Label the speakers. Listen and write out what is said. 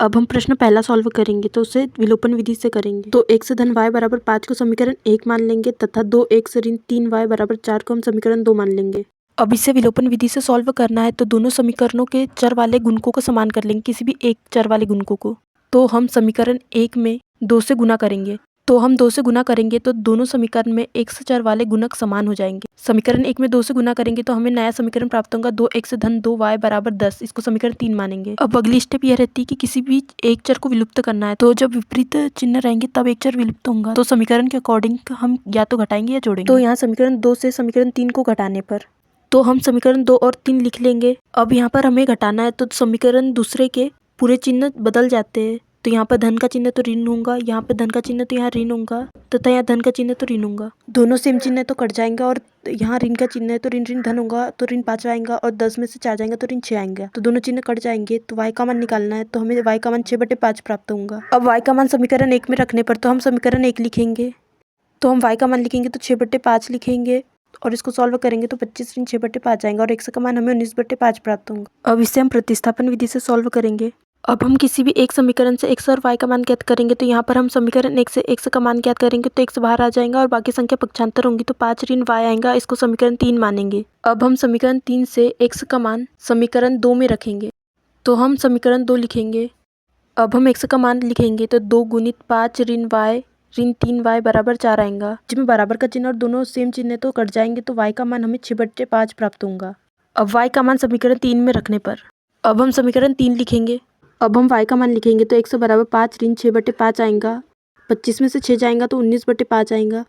Speaker 1: अब हम प्रश्न पहला सॉल्व करेंगे तो उसे विलोपन विधि से करेंगे। तो x धन y बराबर 5 को समीकरण 1 मान लेंगे तथा 2x ऋण 3y बराबर 4 को हम समीकरण 2 मान लेंगे। अब इसे विलोपन विधि से सॉल्व करना है तो दोनों समीकरणों के चर वाले गुणकों को समान कर लेंगे, किसी भी एक चर वाले गुणकों को। तो हम समीकरण 1 में 2 से गुना करेंगे। तो हम 2 से गुना करेंगे तो दोनों समीकरण में x चर वाले गुणक समान हो जाएंगे। समीकरण 1 में 2 से गुना करेंगे तो हमें नया समीकरण प्राप्त होगा 2x धन 2y बराबर 10। इसको समीकरण 3 मानेंगे। अब अगली स्टेप यह रहती है कि किसी भी एक चर को विलुप्त करना है, तो जब विपरीत चिन्ह रहेंगे तब एक चर विलुप्त होगा। तो समीकरण के अकॉर्डिंग हम या तो घटाएंगे या जोड़ेंगे। तो यहाँ समीकरण 2 से समीकरण 3 को घटाने पर तो हम समीकरण 2 और 3 लिख लेंगे। अब यहाँ पर हमें घटाना है तो समीकरण दूसरे के पूरे चिन्ह बदल जाते हैं। तो यहाँ पर धन का चिन्ह तो ऋण होगा, यहाँ पर धन का चिन्ह तो यहाँ ऋण होगा तथा यहाँ धन का चिन्ह तो ऋण होगा। दोनों सेम चिन्ह है तो कट जाएंगे और यहाँ ऋण का चिन्ह है तो ऋण ऋण धन होगा तो ऋण 5 आएगा और 10 में से 4 जाएंगे तो ऋण 6 आएंगे। तो दोनों चिन्ह कट जाएंगे तो y का मान निकालना है तो हमें y का मान 6/5 प्राप्त होगा। अब y का मान समीकरण 1 में रखने पर तो हम समीकरण 1 लिखेंगे। तो हम y का मान लिखेंगे तो 6/5 लिखेंगे और इसको सॉल्व करेंगे तो 25 ऋण 6/5 आएंगे और x का मान हमें 19/5 प्राप्त होगा। अब इसे हम प्रतिस्थापन विधि से सॉल्व करेंगे। अब हम किसी भी एक समीकरण से x और y का मान ज्ञात करेंगे। तो यहाँ पर हम समीकरण 1 से x का मान ज्ञात करेंगे तो x बाहर आ जाएगा और बाकी संख्या पक्षांतर होंगी तो 5 ऋण y आएगा। इसको समीकरण 3 मानेंगे। अब हम समीकरण 3 से x का मान समीकरण 2 में रखेंगे। तो हम समीकरण 2 लिखेंगे। अब हम x का मान लिखेंगे तो 2 गुणित 5 ऋण y ऋण 3y बराबर 4 आएगा। जिसमें बराबर का चिन्ह और दोनों सेम चिन्ह है तो कट जाएंगे तो y का मान हमें 6/5 प्राप्त होगा। अब y का मान समीकरण 3 में रखने पर अब हम समीकरण 3 लिखेंगे। अब हम y का मान लिखेंगे तो x बराबर 5 ऋण 6/5 आएगा। 25 में से 6 जाएगा तो 19/5 आएगा।